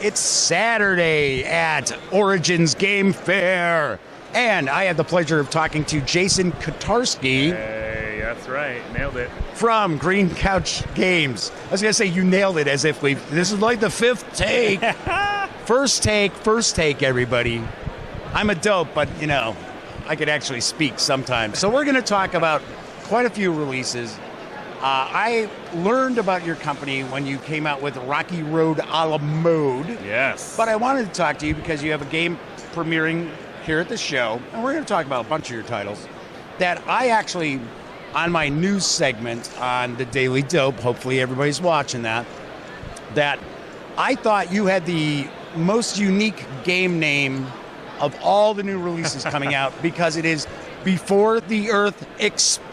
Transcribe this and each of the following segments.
It's Saturday at Origins Game Fair. And I have the pleasure of talking to Jason Kotarski. Hey, that's right. Nailed it. From Green Couch Games. I was going to say you nailed it as if this is like the fifth take. First take, everybody. I'm a dope, but, I could actually speak sometimes. So we're going to talk about quite a few releases. I learned about your company when you came out with Rocky Road a la mode. Yes. But I wanted to talk to you because you have a game premiering here at the show, and we're going to talk about a bunch of your titles that I actually, on my news segment on the Daily Dope, hopefully everybody's watching that I thought you had the most unique game name of all the new releases coming out because it is Before the Earth Explodes.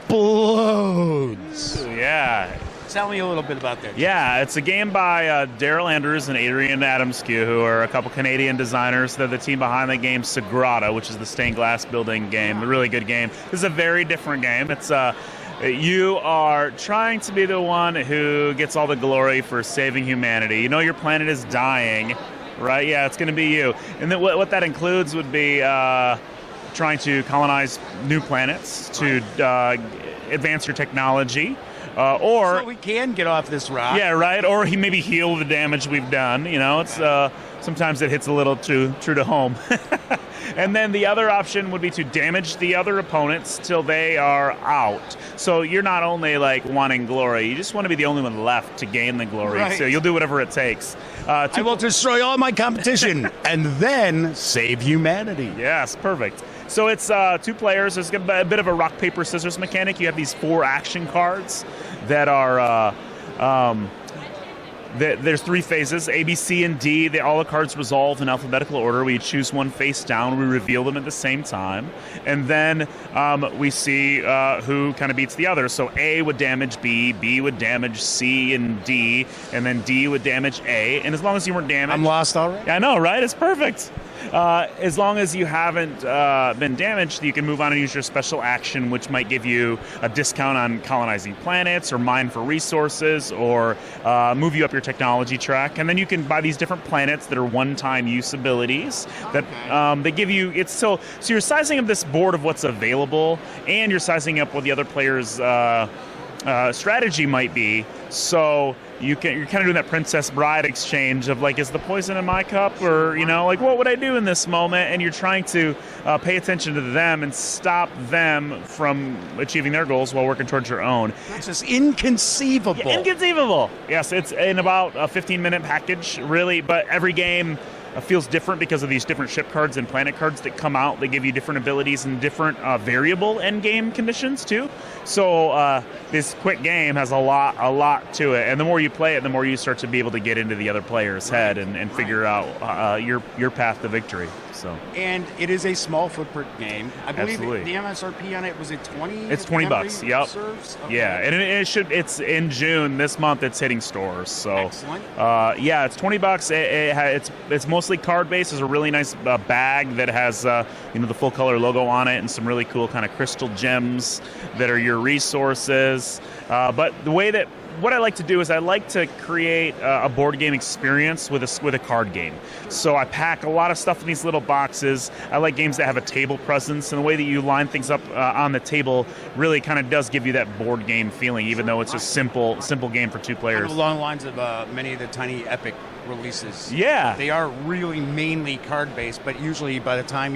Yeah. Tell me a little bit about that. Yeah, it's a game by Daryl Andrews and Adrian Adamskew, who are a couple Canadian designers. They're the team behind the game Sagrada, which is the stained glass building game. A really good game. This is a very different game. It's you are trying to be the one who gets all the glory for saving humanity. You know your planet is dying, right? Yeah, it's going to be you. And then what that includes would be trying to colonize new planets to advance your technology. Or so we can get off this rock. Yeah, right. Or maybe heal the damage we've done. It's sometimes it hits a little too true to home. And then the other option would be to damage the other opponents till they are out. So you're not only like wanting glory, you just want to be the only one left to gain the glory. Right. So you'll do whatever it takes. I will destroy all my competition and then save humanity. Yes, perfect. So it's 2 players. There's a bit of a rock, paper, scissors mechanic. You have these 4 action cards that are, there's 3 phases, A, B, C, and D. All the cards resolve in alphabetical order. We choose one face down. We reveal them at the same time. And then we see who kind of beats the other. So A would damage B, B would damage C and D, and then D would damage A. And as long as you weren't damaged... I'm lost already? I know, right? It's perfect. As long as you haven't been damaged, you can move on and use your special action, which might give you a discount on colonizing planets or mine for resources or move you up your technology track. And then you can buy these different planets that are one-time use abilities that they give you. So you're sizing up this board of what's available, and you're sizing up what the other player's strategy might be. So you're kind of doing that Princess Bride exchange of like, is the poison in my cup, or like, what would I do in this moment? And you're trying to pay attention to them and stop them from achieving their goals while working towards your own. That's just inconceivable. Yeah, inconceivable. Yes, it's in about a 15-minute package, really, but every game feels different because of these different ship cards and planet cards that come out. They give you different abilities and different variable end game conditions too. So this quick game has a lot to it, and the more you play it, the more you start to be able to get into the other player's head and figure out your path to victory. So. And it is a small footprint game. I believe Absolutely. The MSRP on it, was it 20? It's $20. Yep. Okay. Yeah, and it's in June this month. It's hitting stores. So. Excellent. Yeah, it's $20. It's mostly card based. There's a really nice bag that has the full color logo on it and some really cool kind of crystal gems that are your resources. But the way that what I like to do is I like to create a board game experience with a card game. So I pack a lot of stuff in these little boxes. I like games that have a table presence, and the way that you line things up on the table really kind of does give you that board game feeling, even though it's a simple game for 2 players. Kind of along the lines of many of the Tiny Epic releases. Yeah. They are really mainly card-based, but usually by the time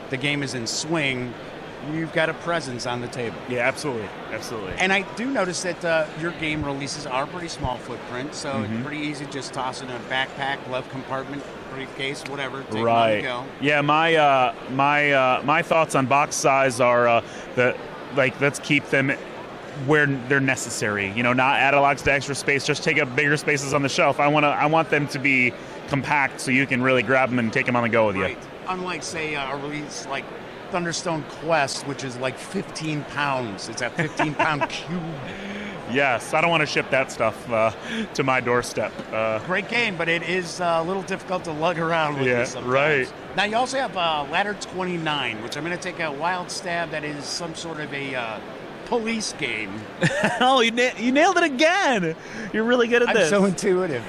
the game is in swing, you've got a presence on the table. Yeah, absolutely. And I do notice that your game releases are pretty small footprint, so it's pretty easy to just toss in a backpack, glove compartment, briefcase, whatever. Take Right. them on the go. Yeah, my thoughts on box size are that let's keep them where they're necessary. Not add a lot to extra space. Just take up bigger spaces on the shelf. I want them to be compact so you can really grab them and take them on the go with you. Right. Unlike, say, a release like Thunderstone Quest, which is like 15 pounds. It's a 15-pound cube. Yes, I don't want to ship that stuff to my doorstep. Great game, but it is a little difficult to lug around with this sometimes. Right. Now, you also have Ladder 29, which I'm going to take a wild stab that is some sort of a police game. Oh, you nailed it again. You're really good at this. I'm so intuitive.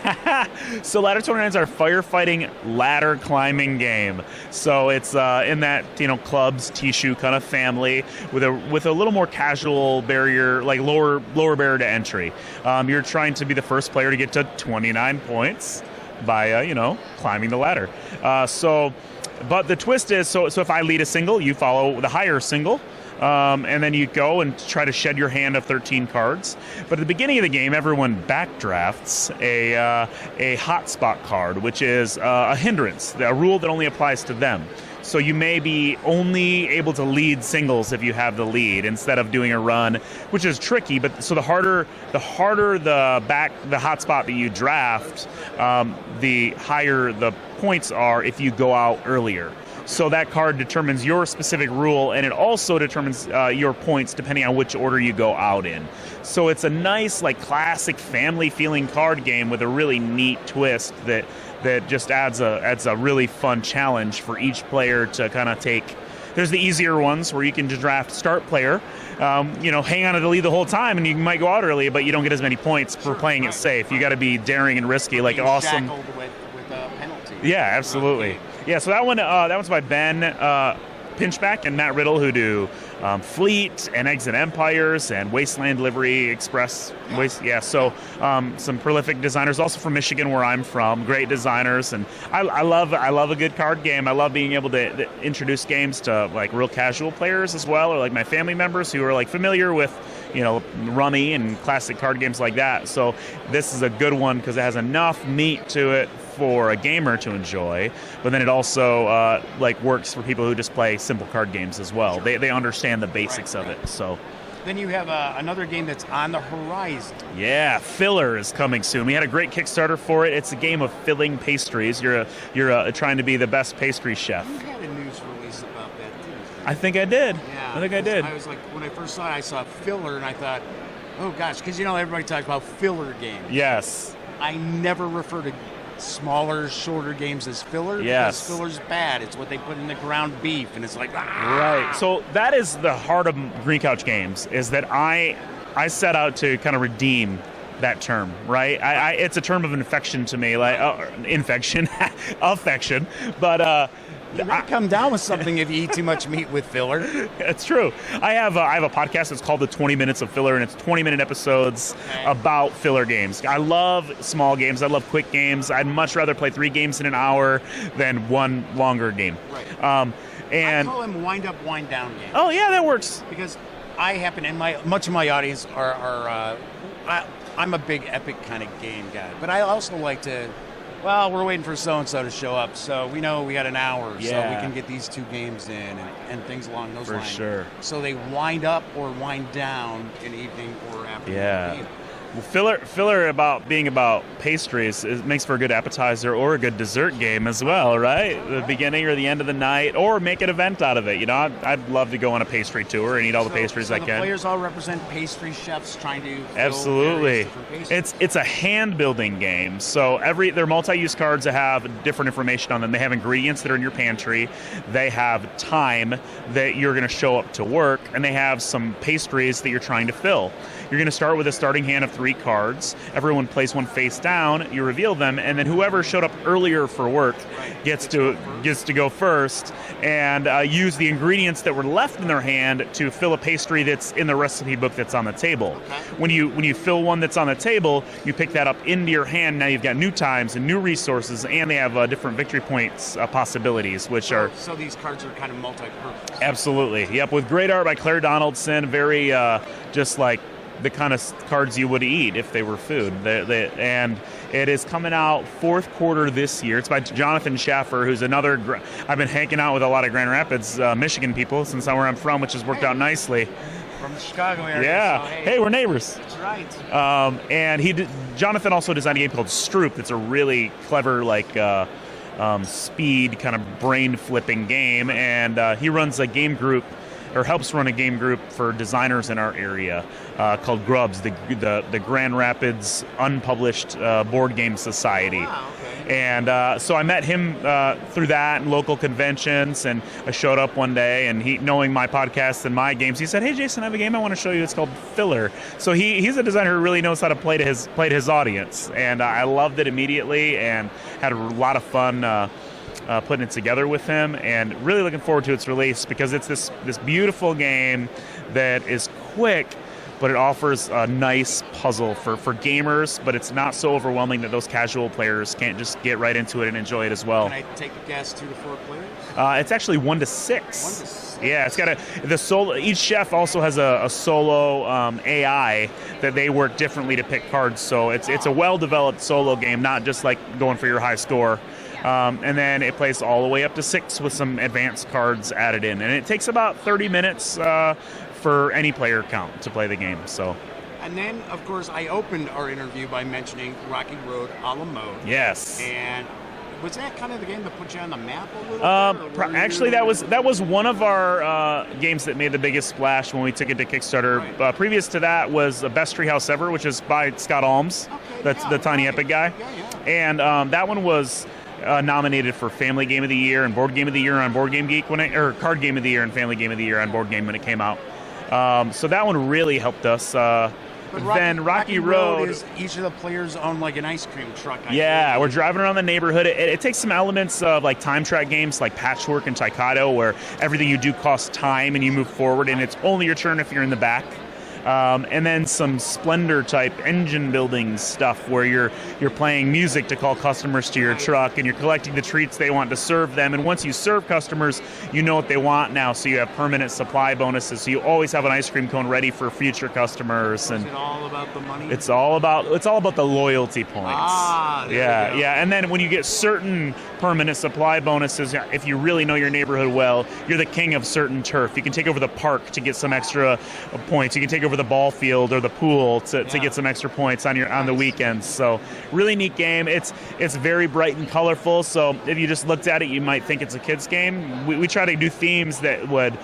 So Ladder 29 is our firefighting ladder climbing game. So it's in that clubs, Tishu kind of family with a little more casual barrier, like lower barrier to entry. You're trying to be the first player to get to 29 points by climbing the ladder. But the twist is, so if I lead a single, you follow the higher single. And then you go and try to shed your hand of 13 cards. But at the beginning of the game, everyone backdrafts a hotspot card, which is a hindrance, a rule that only applies to them. So you may be only able to lead singles if you have the lead instead of doing a run, which is tricky. But so the harder the hotspot that you draft, the higher the points are if you go out earlier. So that card determines your specific rule, and it also determines your points depending on which order you go out in. So it's a nice, classic family-feeling card game with a really neat twist that just adds a really fun challenge for each player to kind of take. There's the easier ones where you can just draft start player, hang on to the lead the whole time, and you might go out early, but you don't get as many points for playing it safe. You got to be daring and risky, like awesome. Shackled with a penalty. Yeah, absolutely. Yeah, so that one's by Ben Pinchback and Matt Riddle, who do Fleet and Exit Empires and Wasteland Delivery Express. So some prolific designers, also from Michigan, where I'm from. Great designers, and I love a good card game. I love being able to introduce games to real casual players as well, or my family members who are familiar with Rummy and classic card games like that. So this is a good one because it has enough meat to it for a gamer to enjoy, but then it also works for people who just play simple card games as well. Sure. They understand the basics of it. So then you have another game that's on the horizon. Yeah, Filler is coming soon. We had a great Kickstarter for it. It's a game of filling pastries. You're trying to be the best pastry chef. You had a news release about that too. I think I did. Yeah, I think I did. I was when I first saw it, I saw Filler, and I thought, oh gosh, because everybody talks about filler games. Yes. I never refer to smaller, shorter games as filler. Yes. Because filler's bad. It's what they put in the ground beef, and it's Right. So that is the heart of Green Couch Games, is that I set out to kind of redeem that term, right? It's a term of infection to me, affection, but you might come down with something if you eat too much meat with filler. It's true. I have a podcast that's called the 20 Minutes of Filler, and it's 20-minute episodes about filler games. I love small games. I love quick games. I'd much rather play 3 games in an hour than one longer game. Right. And I call them wind up, wind down games. Oh yeah, that works. Because I happen, and much of my audience are I'm a big epic kind of game guy, but I also like to. Well, we're waiting for so-and-so to show up, so we know we got an hour, so we can get these 2 games in and things along those lines. For sure. So they wind up or wind down in evening or afternoon. Yeah. Well, filler about being about pastries, it makes for a good appetizer or a good dessert game as well, right? The beginning or the end of the night, or make an event out of it. I'd love to go on a pastry tour and eat all the pastries I can. The players all represent pastry chefs trying to absolutely. Pastries. It's a hand building game. So they're multi-use cards that have different information on them. They have ingredients that are in your pantry. They have time that you're going to show up to work, and they have some pastries that you're trying to fill. You're going to start with a starting hand of 3 cards. Everyone plays one face down. You reveal them, and then whoever showed up earlier for work gets to go first and use the ingredients that were left in their hand to fill a pastry that's in the recipe book that's on the table. When you fill one that's on the table, you pick that up into your hand. Now you've got new times and new resources, and they have different victory points possibilities, which are. So these cards are kind of multi-purpose. Absolutely. Yep. With great art by Claire Donaldson, very just like the kind of cards you would eat if they were food. And it is coming out 4th quarter this year. It's by Jonathan Schaffer, who's another. I've been hanging out with a lot of Grand Rapids, Michigan people since where I'm from, which has worked out nicely. From the Chicago area. Yeah. So, hey, we're neighbors. That's right. And Jonathan also designed a game called Stroop. That's a really clever, speed kind of brain flipping game. And he runs a game group, or helps run a game group for designers in our area called Grubs, the Grand Rapids Unpublished Board Game Society. Wow, okay. And so I met him through that and local conventions, and I showed up one day, and he, knowing my podcast and my games, he said, "Hey, Jason, I have a game I want to show you. It's called Filler." So he's a designer who really knows how to play to his audience, and I loved it immediately and had a lot of fun putting it together with him, and really looking forward to its release because it's this beautiful game that is quick, but it offers a nice puzzle for gamers, but it's not so overwhelming that those casual players can't just get right into it and enjoy it as well. Can I take a guess, 2 to 4 players? It's actually 1 to 6. 1 to 6. Yeah, it's got the solo. Each chef also has a solo AI that they work differently to pick cards. So it's a well-developed solo game, not just like going for your high score. And then it plays all the way up to 6 with some advanced cards added in, and it takes about 30 minutes for any player count to play the game. So. And then, of course, I opened our interview by mentioning Rocky Road a la mode. Yes. And was that kind of the game that put you on the map a little bit? Actually, that was one of our games that made the biggest splash when we took it to Kickstarter. Right. Previous to that was Best Treehouse Ever, which is by Scott Alms. Okay, That's the Tiny Epic guy. Yeah. And that one was nominated for Family Game of the Year and Board Game of the Year on Board Game Geek or Card Game of the Year and Family Game of the Year on Board Game when it came out. So that one really helped us. But then Rocky Road is each of the players own like an ice cream truck. We're driving around the neighborhood. It takes some elements of like time track games like Patchwork and Taekado, where everything you do costs time and you move forward, and it's only your turn if you're in the back. And then some Splendor type engine building stuff where you're playing music to call customers to your truck, and you're collecting the treats they want to serve them. And once you serve customers, you know what they want now, so you have permanent supply bonuses. So you always have an ice cream cone ready for future customers. And is it all about the money? It's all about the loyalty points. Yeah. And then when you get certain permanent supply bonuses, if you really know your neighborhood well, you're the king of certain turf. You can take over the park to get some extra points. You can take over the ball field or the pool to get some extra points on the weekends. So really neat game. It's very bright and colorful. So if you just looked at it, you might think it's a kid's game. We try to do themes that would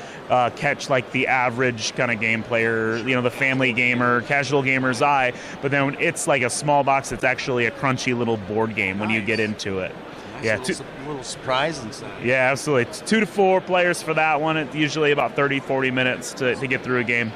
catch like the average kind of game player, the family gamer, casual gamer's eye. But then it's like a small box. It's actually a crunchy little board game when you get into it. Nice little surprise inside. Yeah, absolutely. It's 2 to 4 players for that one. It's usually about 30-40 minutes to get through a game.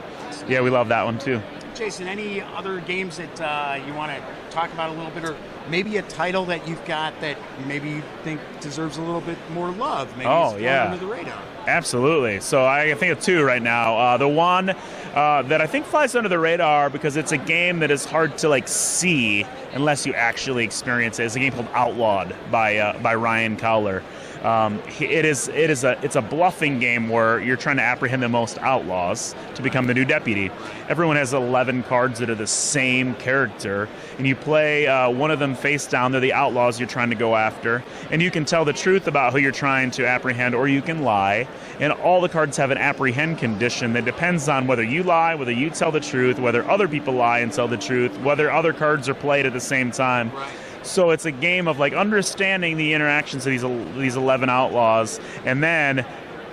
Yeah, we love that one too. Jason, any other games that you want to talk about a little bit, or maybe a title that you've got that maybe you think deserves a little bit more love? Maybe it's flying under the radar. Absolutely. So I think of 2 right now. The one that I think flies under the radar because it's a game that is hard to see unless you actually experience it is a game called Outlawed by Ryan Cowler. It's a bluffing game where you're trying to apprehend the most outlaws to become the new deputy. Everyone has 11 cards that are the same character, and you play one of them face down. They're the outlaws you're trying to go after, and you can tell the truth about who you're trying to apprehend, or you can lie. And all the cards have an apprehend condition that depends on whether you lie, whether you tell the truth, whether other people lie and tell the truth, whether other cards are played at the same time. Right. So it's a game of understanding the interactions of these 11 outlaws, and then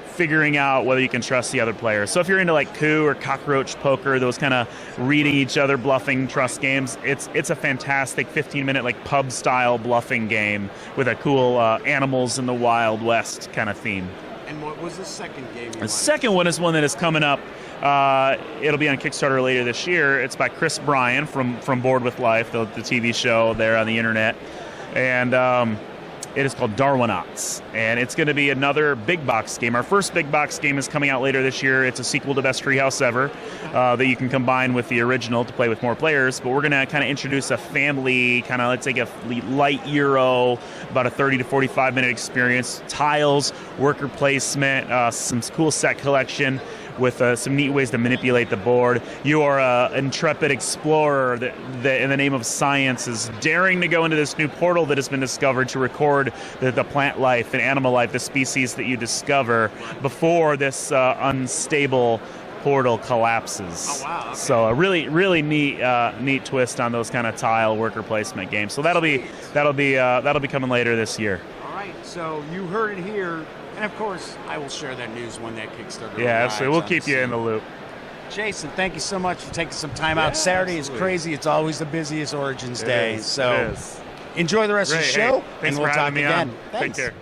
figuring out whether you can trust the other players. So if you're into coup or cockroach poker, those kind of reading each other, bluffing trust games, it's a fantastic 15-minute pub style bluffing game with a cool animals in the Wild West kind of theme. And what was the second game? The second one is one that is coming up. It'll be on Kickstarter later this year. It's by Chris Bryan from Board with Life, the TV show there on the internet. And it is called Darwinauts. And it's going to be another big box game. Our first big box game is coming out later this year. It's a sequel to Best Treehouse Ever that you can combine with the original to play with more players. But we're going to kind of introduce a family, let's take a light Euro, about a 30 to 45 minute experience. Tiles, worker placement, some cool set collection with some neat ways to manipulate the board. You are an intrepid explorer that in the name of science is daring to go into this new portal that has been discovered to record the plant life and animal life, the species that you discover before this unstable portal collapses. Oh, wow. Okay. So a really neat twist on those kind of tile worker placement games. So that'll be coming later this year. All right. So you heard it here. And of course, I will share that news when that Kickstarter Yeah, absolutely. We'll keep you in the loop. Jason, thank you so much for taking some time out. Saturday is crazy. It's always the busiest Origins Day. So Enjoy the rest of the Great. show, Hey, and thanks we'll for talk having me again. on. Thanks. Take care.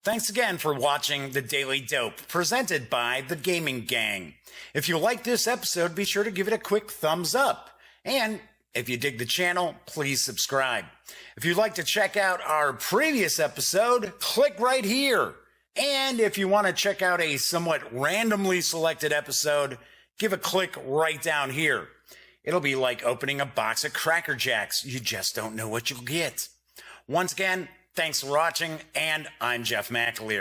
Thanks again for watching The Daily Dope, presented by The Gaming Gang. If you like this episode, be sure to give it a quick thumbs up. And if you dig the channel, please subscribe. If you'd like to check out our previous episode, click right here. And if you want to check out a somewhat randomly selected episode, give a click right down here. It'll be like opening a box of Cracker Jacks. You just don't know what you'll get. Once again, thanks for watching, and I'm Jeff McAleer.